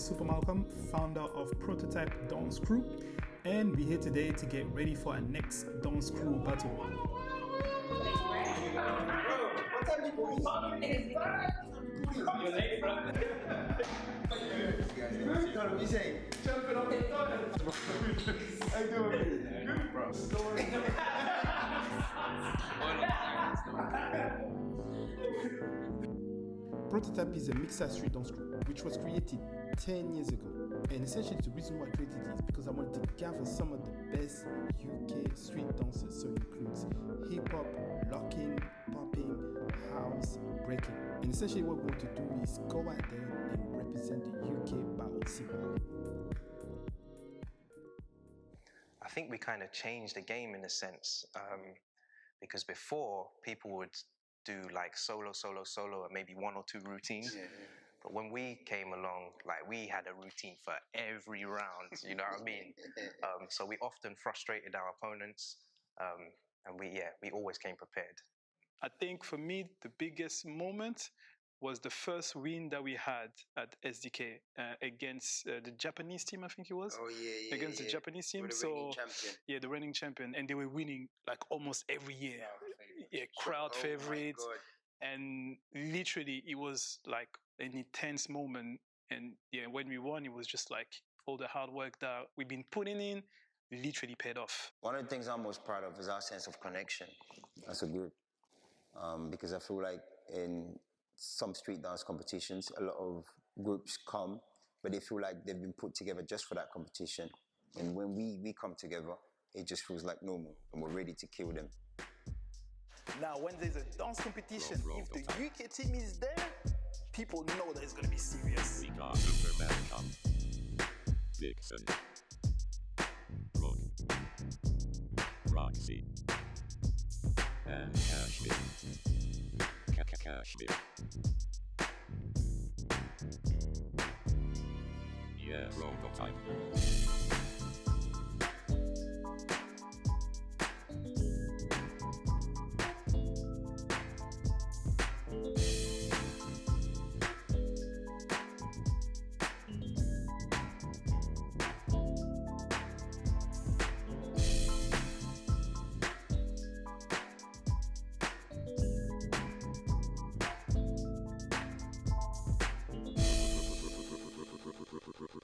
Super Malcolm, founder of Prototype Dance Crew, and we're here today to get ready for our next Dance Crew battle. What time you what you say? Jumping on the toilet. How you doing, bro? Prototype is a mixed street dance group which was created 10 years ago, and essentially the reason why I created it is because I wanted to gather some of the best UK street dances, so it includes hip-hop, locking, popping, house, breaking. And essentially what we want to do is go out there and represent the UK battle scene. I think we kind of changed the game in a sense, because before people would do like solo, and maybe one or two routines. Yeah. But when we came along, like we had a routine for every round, you know what I mean? So we often frustrated our opponents, and we always came prepared. I think for me, the biggest moment was the first win that we had at SDK against the Japanese team, I think it was. Oh yeah. Against the Japanese team. The reigning champion. Yeah, the reigning champion. And they were winning like almost every year. Yeah, crowd favorite. And literally it was like an intense moment. And yeah, when we won, it was just like all the hard work that we've been putting in literally paid off. One of the things I'm most proud of is our sense of connection as a group. Because I feel like in some street dance competitions, a lot of groups come, but they feel like they've been put together just for that competition. And when we come together, it just feels like normal, and we're ready to kill them. Now, when there's a dance competition, if the UK team is there, people know that it's going to be serious. We got Superman come. Vixen. Brooke. Roxy. And Kashmir. Kashmir. Yeah, Prototype.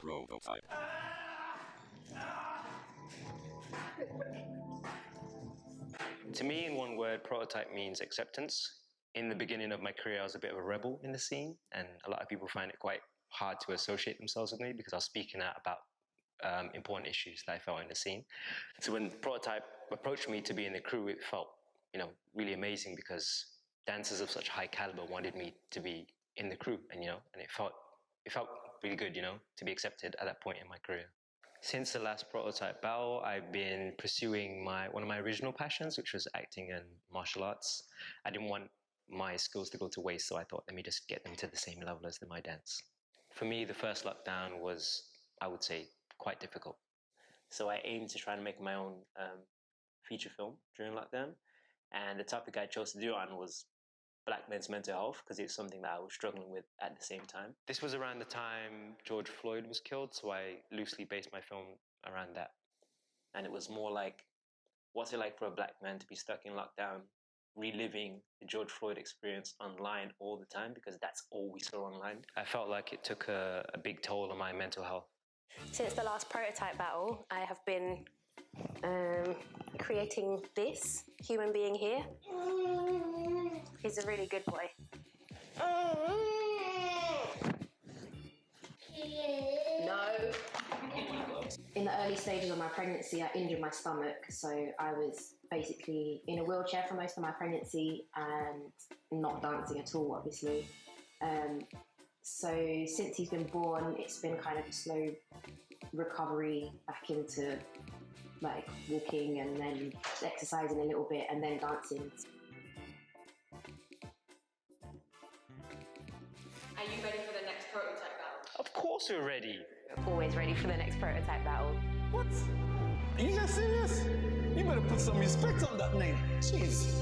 Prototype. To me, in one word, prototype means acceptance. In the beginning of my career, I was a bit of a rebel in the scene, and a lot of people find it quite hard to associate themselves with me because I was speaking out about important issues that I felt in the scene. So when Prototype approached me to be in the crew, it felt, really amazing because dancers of such high caliber wanted me to be in the crew, and it felt really good, to be accepted at that point in my career. Since the last Prototype battle, I've been pursuing one of my original passions, which was acting and martial arts. I didn't want my skills to go to waste, so I thought, let me just get them to the same level as my dance. For me, the first lockdown was, I would say, quite difficult. So I aimed to try and make my own feature film during lockdown, and the topic I chose to do on was Black men's mental health, because it's something that I was struggling with at the same time. This was around the time George Floyd was killed, so I loosely based my film around that. And it was more like, what's it like for a black man to be stuck in lockdown, reliving the George Floyd experience online all the time, because that's all we saw online. I felt like it took a big toll on my mental health. Since the last Prototype battle, I have been creating this human being here. He's a really good boy. No. In the early stages of my pregnancy, I injured my stomach, so I was basically in a wheelchair for most of my pregnancy and not dancing at all, obviously. So since he's been born, it's been kind of a slow recovery back into like walking and then exercising a little bit and then dancing. Are you ready for the next Prototype battle? Of course we're ready. Always ready for the next Prototype battle. What? Are you guys serious? You better put some respect on that name. Jeez.